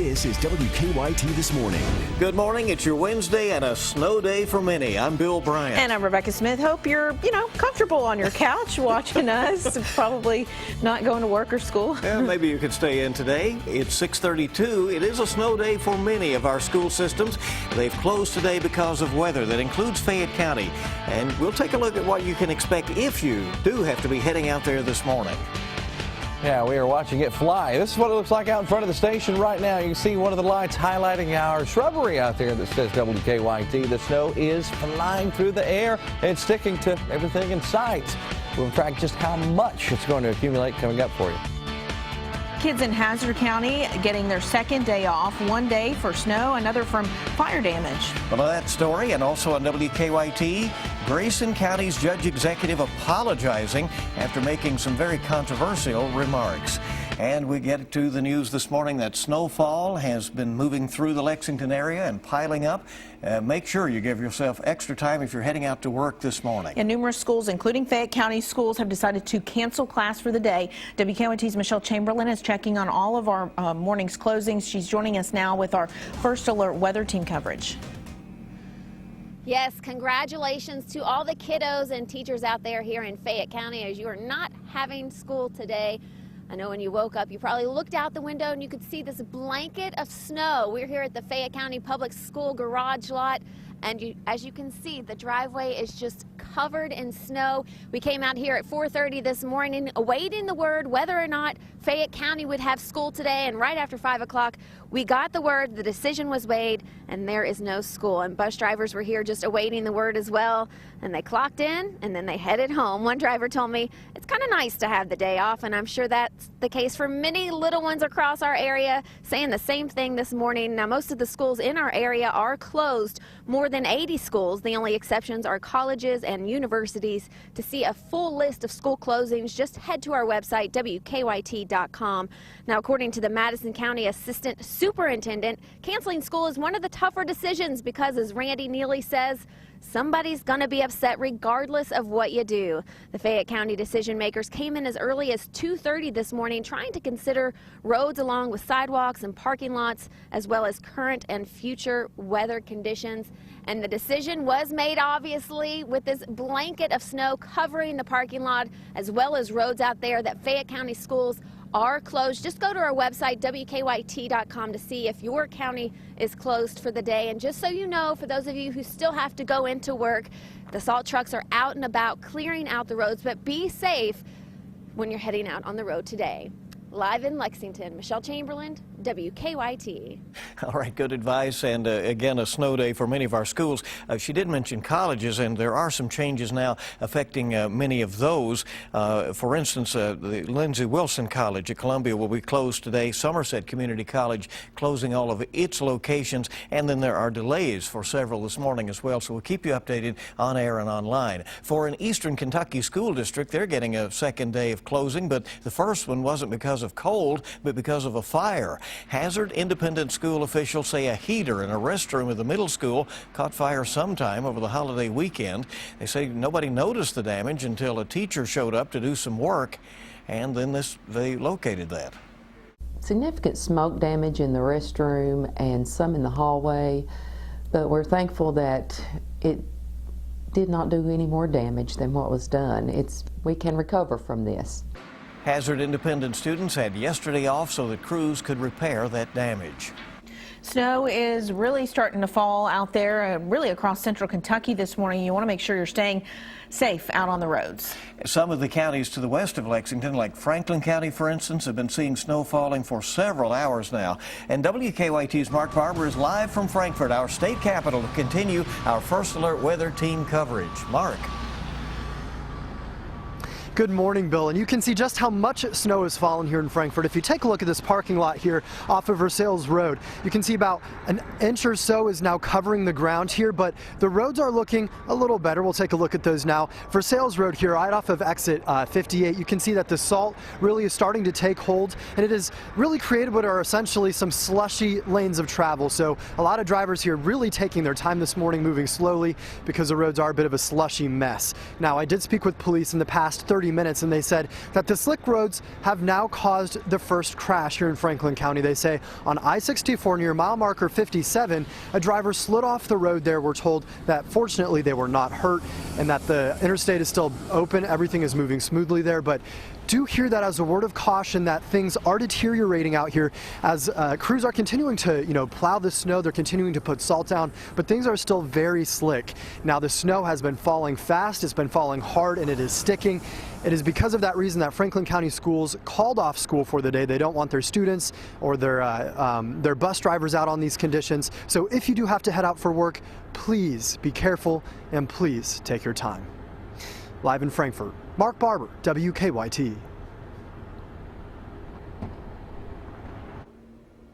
This is WKYT This Morning. Good morning. It's your Wednesday and a snow day for many. I'm Bill Bryant. And I'm Rebecca Smith. Hope you're, comfortable on your couch watching us. Probably not going to work or school. Yeah, maybe you could stay in today. It's 6:32. It is a snow day for many of our school systems. They've closed today because of weather. That includes Fayette County. And we'll take a look at what you can expect if you do have to be heading out there this morning. Yeah, we are watching it fly. This is what it looks like out in front of the station right now. You can see one of the lights highlighting our shrubbery out there that says WKYT. The snow is flying through the air and sticking to everything in sight. We'll track just how much it's going to accumulate coming up for you. Kids in Hazard County getting their second day off. One day for snow, another from fire damage. Well, that story and also on WKYT, Grayson County's judge executive apologizing after making some very controversial remarks. And we get to the news this morning that snowfall has been moving through the Lexington area and piling up. Make sure you give yourself extra time if you're heading out to work this morning. And numerous schools, including Fayette County schools, have decided to cancel class for the day. WKYT's Michelle Chamberlain is checking on all of our morning's closings. She's joining us now with our First Alert weather team coverage. Yes, congratulations to all the kiddos and teachers out there here in Fayette County as you are not having school today. I know when you woke up, you probably looked out the window and you could see this blanket of snow. We're here at the Fayette County Public School garage lot, and as you can see, the driveway is just covered in snow. We came out here at 4:30 this morning awaiting the word whether or not Fayette County would have school today, and right after 5 o'clock, we got the word, the decision was made, and there is no school. And bus drivers were here just awaiting the word as well, and they clocked in and then they headed home. One driver told me it's kind of nice to have the day off, and I'm sure that's the case for many little ones across our area, saying the same thing this morning. Now, most of the schools in our area are closed, more than 80 schools. The only exceptions are colleges and universities. To see a full list of school closings, just head to our website, WKYT.com. Now, according to the Madison County Assistant Superintendent, canceling school is one of the tougher decisions because, as Randy Neely says, somebody's going to be upset regardless of what you do. The Fayette County decision makers came in as early as 2:30 this morning trying to consider roads along with sidewalks and parking lots, as well as current and future weather conditions. And the decision was made, obviously, with this blanket of snow covering the parking lot, as well as roads out there, that Fayette County schools are closed. Just go to our website, WKYT.com, to see if your county is closed for the day. And just so you know, for those of you who still have to go into work, the salt trucks are out and about clearing out the roads, but be safe when you're heading out on the road today. Live in Lexington, Michelle Chamberlain, WKYT. All right, good advice, and again, a snow day for many of our schools. She did mention colleges, and there are some changes now affecting many of those. For instance, the Lindsey Wilson College at Columbia will be closed today. Somerset Community College closing all of its locations, and then there are delays for several this morning as well, so we'll keep you updated on air and online. For an Eastern Kentucky school district, they're getting a second day of closing, but the first one wasn't because of cold, but because of a fire. Hazard Independent School officials say a heater in a restroom at the middle school caught fire sometime over the holiday weekend. They say nobody noticed the damage until a teacher showed up to do some work, and then they located that. Significant smoke damage in the restroom and some in the hallway, but we're thankful that it did not do any more damage than what was done. We can recover from this. Hazard Independent students had yesterday off so that crews could repair that damage. Snow is really starting to fall out there, really across central Kentucky this morning. You want to make sure you're staying safe out on the roads. Some of the counties to the west of Lexington, like Franklin County, for instance, have been seeing snow falling for several hours now. And WKYT's Mark Barber is live from Frankfort, our state capital, to continue our First Alert weather team coverage. Mark. Good morning, Bill, and you can see just how much snow has fallen here in Frankfort. If you take a look at this parking lot here off of Versailles Road, you can see about an inch or so is now covering the ground here, but the roads are looking a little better. We'll take a look at those now. Versailles Road here, right off of exit 58, you can see that the salt really is starting to take hold, and it has really created what are essentially some slushy lanes of travel. So a lot of drivers here really taking their time this morning, moving slowly because the roads are a bit of a slushy mess. Now, I did speak with police in the past 30 30 minutes, and they said that the slick roads have now caused the first crash here in Franklin County. They say on I-64 near mile marker 57, a driver slid off the road there. We're told that fortunately they were not hurt and that the interstate is still open. Everything is moving smoothly there, but do hear that as a word of caution that things are deteriorating out here as crews are continuing to, plow the snow. They're continuing to put salt down, but things are still very slick. Now, the snow has been falling fast, it's been falling hard, and it is sticking. It is because of that reason that Franklin County Schools called off school for the day. They don't want their students or their bus drivers out on these conditions. So if you do have to head out for work, please be careful and please take your time. Live in Frankfort, Mark Barber, WKYT.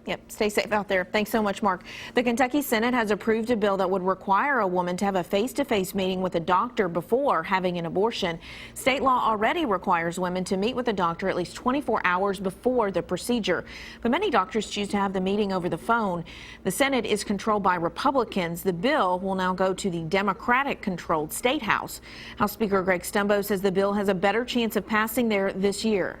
Yep, stay safe out there. Thanks so much, Mark. The Kentucky Senate has approved a bill that would require a woman to have a face-to-face meeting with a doctor before having an abortion. State law already requires women to meet with a doctor at least 24 hours before the procedure. But many doctors choose to have the meeting over the phone. The Senate is controlled by Republicans. The bill will now go to the Democratic-controlled State House. House Speaker Greg Stumbo says the bill has a better chance of passing there this year.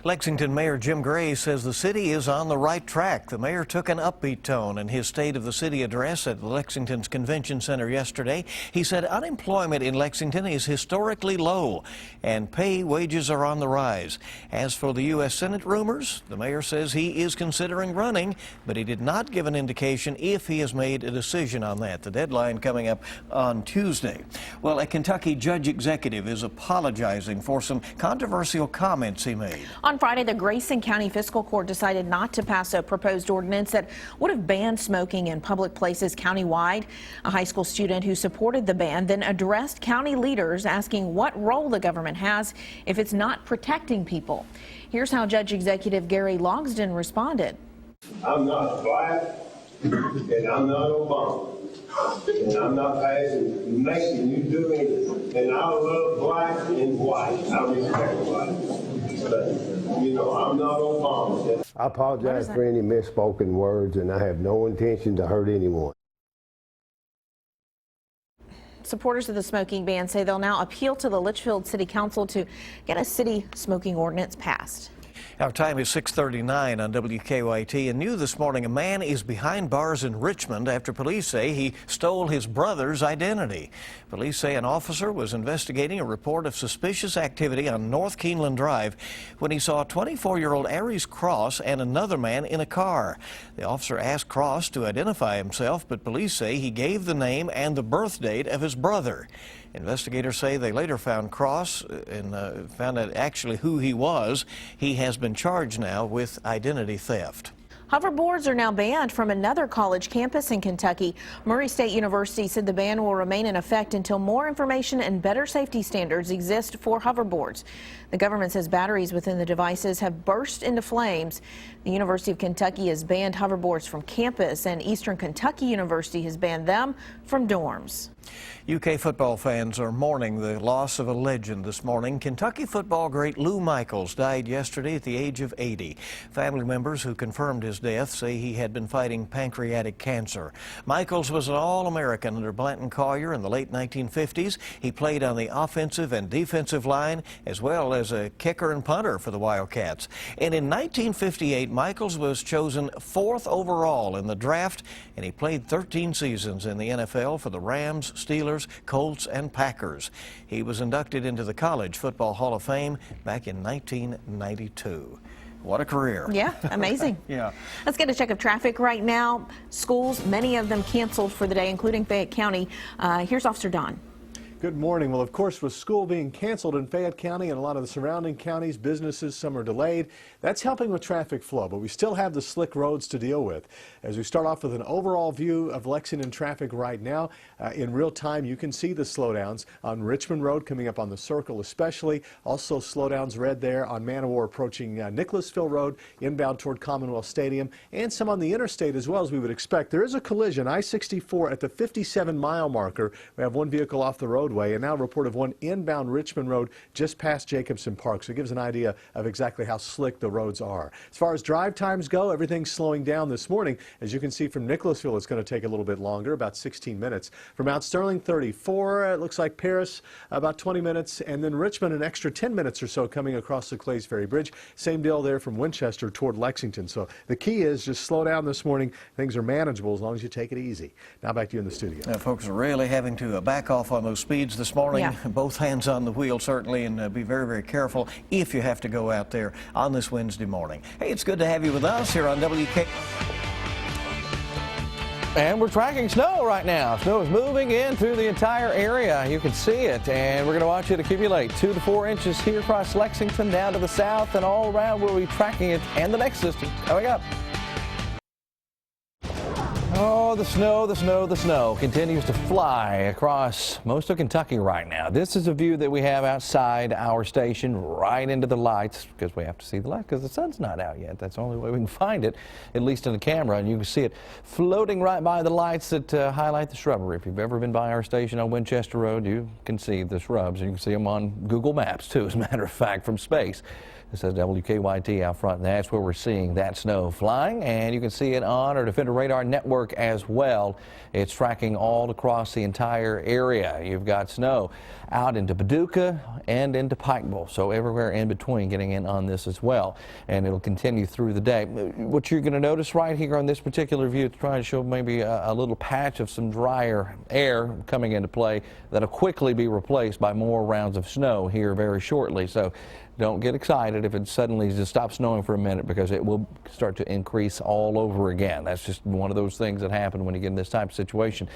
Lexington Mayor Jim Gray says the city is on the right track. The mayor took an upbeat tone in his State of the City address at Lexington's Convention Center yesterday. He said unemployment in Lexington is historically low and wages are on the rise. As for the U.S. Senate rumors, the mayor says he is considering running, but he did not give an indication if he has made a decision on that. The deadline coming up on Tuesday. Well, a Kentucky judge executive is apologizing for some controversial comments he made. On Friday, the Grayson County Fiscal Court decided not to pass a proposed ordinance that would have banned smoking in public places countywide. A high school student who supported the ban then addressed county leaders asking what role the government has if it's not protecting people. Here's how Judge Executive Gary Logsdon responded. I'm not black and I'm not Obama. And I'm not making you do anything. And I love black and white. I respect white. But, I'm not Obama. I apologize for any misspoken words, and I have no intention to hurt anyone. Supporters of the smoking ban say they'll now appeal to the Litchfield City Council to get a city smoking ordinance passed. Our time is 6:39 on WKYT, and new this morning, a man is behind bars in Richmond after police say he stole his brother's identity. Police say an officer was investigating a report of suspicious activity on North Keeneland Drive when he saw 24-year-old Aries Cross and another man in a car. The officer asked Cross to identify himself, but police say he gave the name and the birth date of his brother. Investigators say they later found Cross and found out actually who he was. He has been charged now with identity theft. Hoverboards are now banned from another college campus in Kentucky. Murray State University said the ban will remain in effect until more information and better safety standards exist for hoverboards. The government says batteries within the devices have burst into flames. The University of Kentucky has banned hoverboards from campus, and Eastern Kentucky University has banned them from dorms. UK football fans are mourning the loss of a legend this morning. Kentucky football great Lou Michaels died yesterday at the age of 80. Family members who confirmed his death say he had been fighting pancreatic cancer. Michaels was an All-American under Blanton Collier in the late 1950s. He played on the offensive and defensive line as well as a kicker and punter for the Wildcats. And in 1958, Michaels was chosen 4th overall in the draft, and he played 13 seasons in the NFL for the Rams, Steelers, Colts, and Packers. He was inducted into the College Football Hall of Fame back in 1992. What a career. Yeah, amazing. Yeah. Let's get a check of traffic right now. Schools, many of them canceled for the day, including Fayette County. Here's Officer Don. Good morning. Well, of course, with school being canceled in Fayette County and a lot of the surrounding counties, businesses, some are delayed. That's helping with traffic flow, but we still have the slick roads to deal with. As we start off with an overall view of Lexington traffic right now, in real time, you can see the slowdowns on Richmond Road coming up on the Circle especially. Also slowdowns red there on Manowar approaching Nicholasville Road, inbound toward Commonwealth Stadium, and some on the interstate as well, as we would expect. There is a collision, I-64 at the 57-mile marker. We have one vehicle off the road. roadway, and now a report of one inbound Richmond Road just past Jacobson Park. So it gives an idea of exactly how slick the roads are. As far as drive times go, everything's slowing down this morning. As you can see from Nicholasville, it's going to take a little bit longer, about 16 minutes. From Mount Sterling, 34. It looks like Paris, about 20 minutes. And then Richmond, an extra 10 minutes or so coming across the Clays Ferry Bridge. Same deal there from Winchester toward Lexington. So the key is just slow down this morning. Things are manageable as long as you take it easy. Now back to you in the studio. Now, folks are really having to back off on those speeds this morning. Yeah. Both hands on the wheel, certainly, and be very, very careful if you have to go out there on this Wednesday morning. Hey, it's good to have you with us here on WK. And we're tracking snow right now. Snow is moving in through the entire area. You can see it, and we're going to watch it accumulate 2 to 4 inches here across Lexington, down to the south, and all around. We'll be tracking it and the next system coming up. Oh, the snow continues to fly across most of Kentucky right now. This is a view that we have outside our station, right into the lights, because we have to see the light because the sun's not out yet. That's the only way we can find it, at least in the camera, and you can see it floating right by the lights that highlight the shrubbery. If you've ever been by our station on Winchester Road, you can see the shrubs. You can see them on Google Maps, too, as a matter of fact, from space. It says WKYT out front, and that's where we're seeing that snow flying, and you can see it on our Defender Radar Network as well. It's tracking all across the entire area. You've got snow out into Paducah and into Pikeville, so everywhere in between getting in on this as well, and it'll continue through the day. What you're going to notice right here on this particular view, it's trying to show maybe a little patch of some drier air coming into play that'll quickly be replaced by more rounds of snow here very shortly. So don't get excited if it suddenly just stops snowing for a minute, because it will start to increase all over again. That's just one of those things that happen when you get in this type of situation.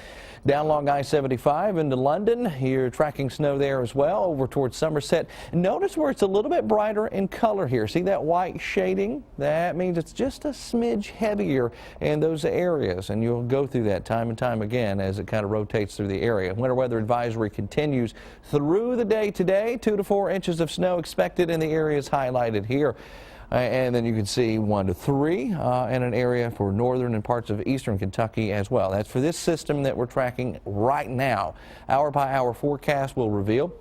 Down along I-75 into London, you're tracking snow there as well, over towards Somerset. Notice where it's a little bit brighter in color here. See that white shading? That means it's just a smidge heavier in those areas, and you'll go through that time and time again as it kind of rotates through the area. Winter weather advisory continues through the day today. 2 to 4 inches of snow expected in the areas highlighted here. And then you can see 1 to 3 in an area for northern and parts of eastern Kentucky as well. That's for this system that we're tracking right now. Hour by hour forecast will reveal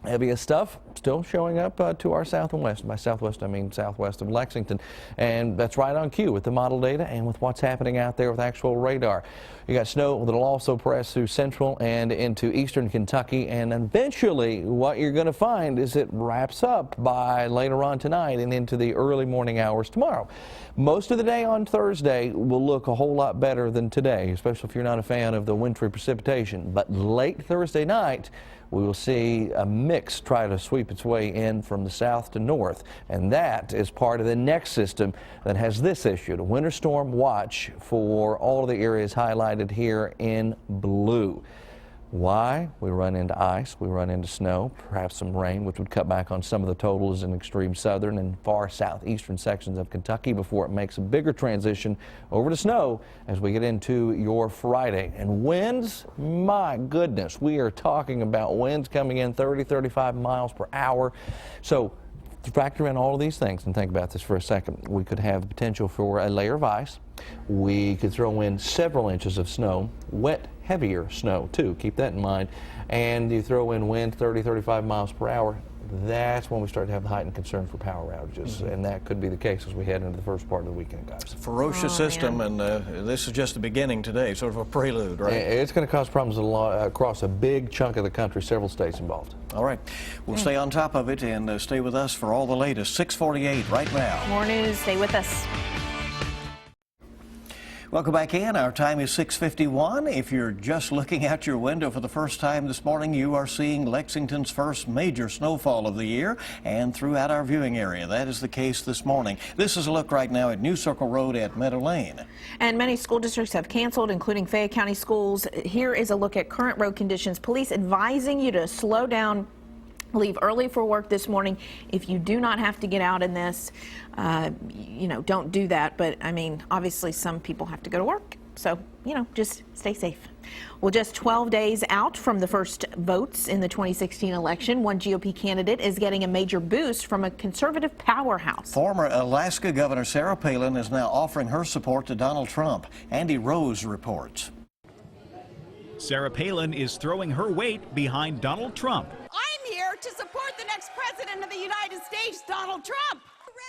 heaviest stuff still showing up to our south and west. By southwest, I mean southwest of Lexington. And that's right on cue with the model data and with what's happening out there with actual radar. You got snow that'll also press through central and into eastern Kentucky. And eventually what you're going to find is it wraps up by later on tonight and into the early morning hours tomorrow. Most of the day on Thursday will look a whole lot better than today, especially if you're not a fan of the wintry precipitation. But late Thursday night, we will see a mix try to sweep its way in from the south to north, and that is part of the next system that has this issue, the winter storm watch for all of the areas highlighted here in blue. Why? We run into ice, we run into snow, perhaps some rain, which would cut back on some of the totals in extreme southern and far southeastern sections of Kentucky before it makes a bigger transition over to snow as we get into your Friday. And winds, my goodness, we are talking about winds coming in 30, 35 miles per hour. So to factor in all of these things and think about this for a second, we could have the potential for a layer of ice. We could throw in several inches of snow, wet, heavier snow too, keep that in mind, and you throw in wind 30, 35 miles per hour. That's when we start to have the heightened concern for power outages, and that could be the case as we head into the first part of the weekend, guys. Ferocious system, and this is just the beginning today, sort of a prelude, right? It's going to cause problems across a big chunk of the country, several states involved. All right, we'll stay on top of it and stay with us for all the latest. 6:48 right now. More news. Stay with us. Welcome back in. Our time is 6:51. If you're just looking out your window for the first time this morning, you are seeing Lexington's first major snowfall of the year and throughout our viewing area. That is the case this morning. This is a look right now at New Circle Road at Meadow Lane. And many school districts have canceled, including Fayette County schools. Here is a look at current road conditions. Police advising you to slow down, leave early for work this morning. If you do not have to get out in this, don't do that. But I mean, obviously some people have to go to work. So, just stay safe. Well, just 12 days out from the first votes in the 2016 election, one GOP candidate is getting a major boost from a conservative powerhouse. Former Alaska Governor Sarah Palin is now offering her support to Donald Trump. Andy Rose reports. Sarah Palin is throwing her weight behind Donald Trump. I'm here to support the next president of the United States, Donald Trump.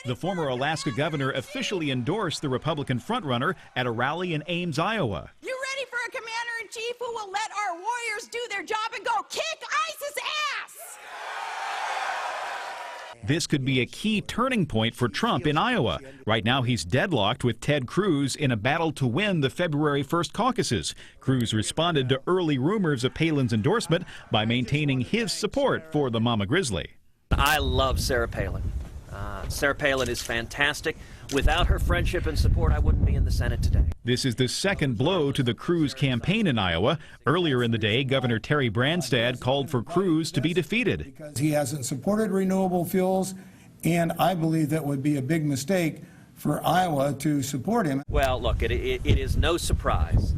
The former Alaska governor officially endorsed the Republican frontrunner at a rally in Ames, Iowa. You ready for a commander-in-chief who will let our warriors do their job and go kick ISIS ass? This could be a key turning point for Trump in Iowa. Right now, he's deadlocked with Ted Cruz in a battle to win the February 1st caucuses. Cruz responded to early rumors of Palin's endorsement by maintaining his support for the Mama Grizzly. I love Sarah Palin. Sarah Palin is fantastic. Without her friendship and support, I wouldn't be in the Senate today. This is the second blow to the Cruz campaign in Iowa. Earlier in the day, Governor Terry Branstad called for Cruz to be defeated. Because he hasn't supported renewable fuels, and I believe that would be a big mistake for Iowa to support him. Well, look, it is no surprise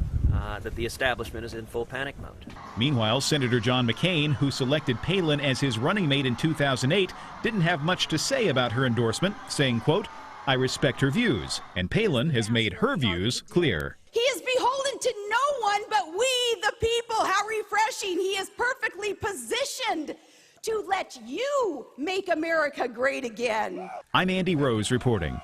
that the establishment is in full panic mode. Meanwhile, Senator John McCain, who selected Palin as his running mate in 2008, didn't have much to say about her endorsement, saying, quote, "I respect her views," and Palin has made her views clear. He is beholden to no one but we, the people. How refreshing. He is perfectly positioned to let you make America great again. I'm Andy Rose reporting.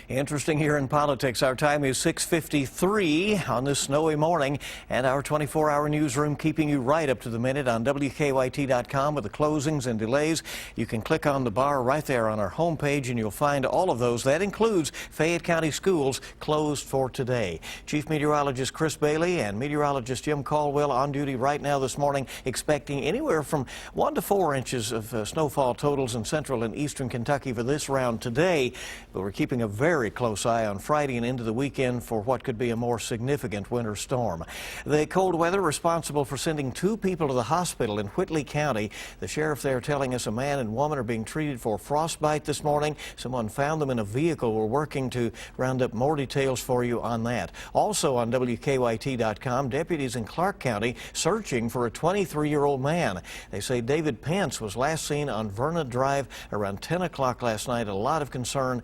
Interesting here in politics. Our time is 6:53 on this snowy morning, and our 24-hour newsroom keeping you right up to the minute on WKYT.com with the closings and delays. You can click on the bar right there on our homepage, and you'll find all of those. That includes Fayette County schools closed for today. Chief Meteorologist Chris Bailey and Meteorologist Jim Caldwell on duty right now this morning, expecting anywhere from 1 to 4 inches of snowfall totals in central and eastern Kentucky for this round today, but we're keeping a very close eye on Friday and into the weekend for what could be a more significant winter storm. The cold weather responsible for sending 2 people to the hospital in Whitley County. The sheriff there telling us a man and woman are being treated for frostbite this morning. Someone found them in a vehicle. We're working to round up more details for you on that. Also on WKYT.com, deputies in Clark County searching for a 23-year-old man. They say David Pence was last seen on Verna Drive around 10 o'clock last night. A lot of concern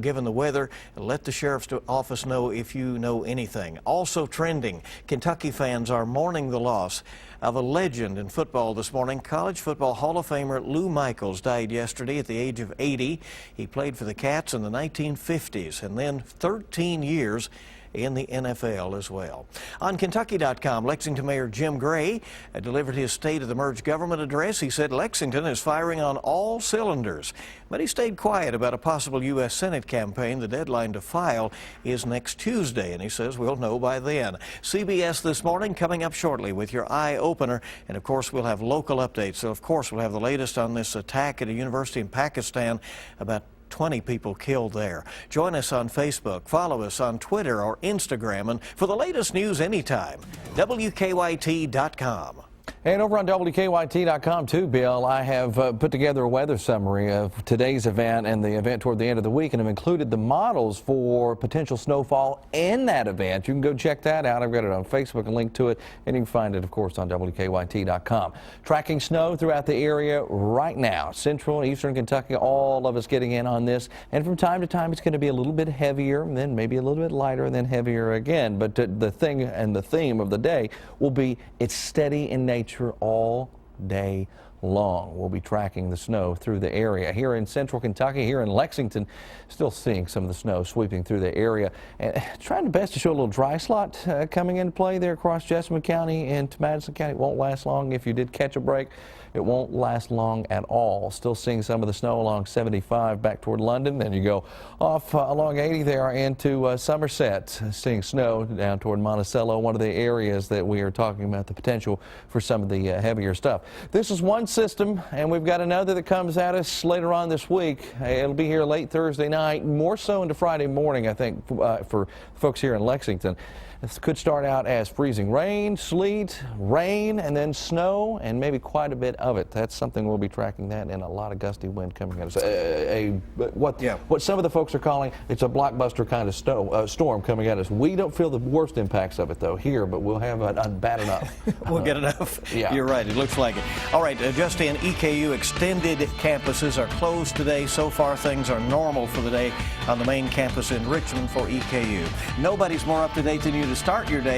given the weather. Let the sheriff's office know if you know anything. Also trending, Kentucky fans are mourning the loss of a legend in football this morning. College football Hall of Famer Lou Michaels died yesterday at the age of 80. He played for the Cats in the 1950s and then 13 years in the NFL as well. On Kentucky.com, Lexington Mayor Jim Gray delivered his State of the Merged Government address. He said Lexington is firing on all cylinders, but he stayed quiet about a possible U.S. Senate campaign. The deadline to file is next Tuesday, and he says we'll know by then. CBS This Morning coming up shortly with your eye opener, and of course we'll have local updates. So of course we'll have the latest on this attack at a university in Pakistan. About 20 people killed there. Join us on Facebook, follow us on Twitter or Instagram, and for the latest news anytime, WKYT.com. And over on WKYT.com too, Bill, I have put together a weather summary of today's event and the event toward the end of the week, and have included the models for potential snowfall in that event. You can go check that out. I've got it on Facebook, a link to it, and you can find it, of course, on WKYT.com. Tracking snow throughout the area right now. Central and eastern Kentucky, all of us getting in on this. And from time to time, it's going to be a little bit heavier, and then maybe a little bit lighter, and then heavier again. But the thing and the theme of the day will be it's steady in nature all day long. We'll be tracking the snow through the area. Here in central Kentucky, here in Lexington, still seeing some of the snow sweeping through the area. And trying the best to show a little dry slot coming into play there across Jessamine County and Madison County. It won't last long. If you did catch a break, it won't last long at all. Still seeing some of the snow along 75 back toward London. Then you go off along 80 there into Somerset, seeing snow down toward Monticello, one of the areas that we are talking about the potential for some of the heavier stuff. This is one system, and we've got another that comes at us later on this week. It'll be here late Thursday night, more so into Friday morning, I think, for folks here in Lexington. This could start out as freezing rain, sleet, rain, and then snow, and maybe quite a bit of it. That's something we'll be tracking that, and a lot of gusty wind coming at us. What some of the folks are calling, it's a blockbuster kind of storm coming at us. We don't feel the worst impacts of it, though, here, but we'll have it bad enough. We'll get enough. Yeah. You're right. It looks like it. All right, just in, EKU extended campuses are closed today. So far, things are normal for the day on the main campus in Richmond for EKU. Nobody's more up to date than you to start your day.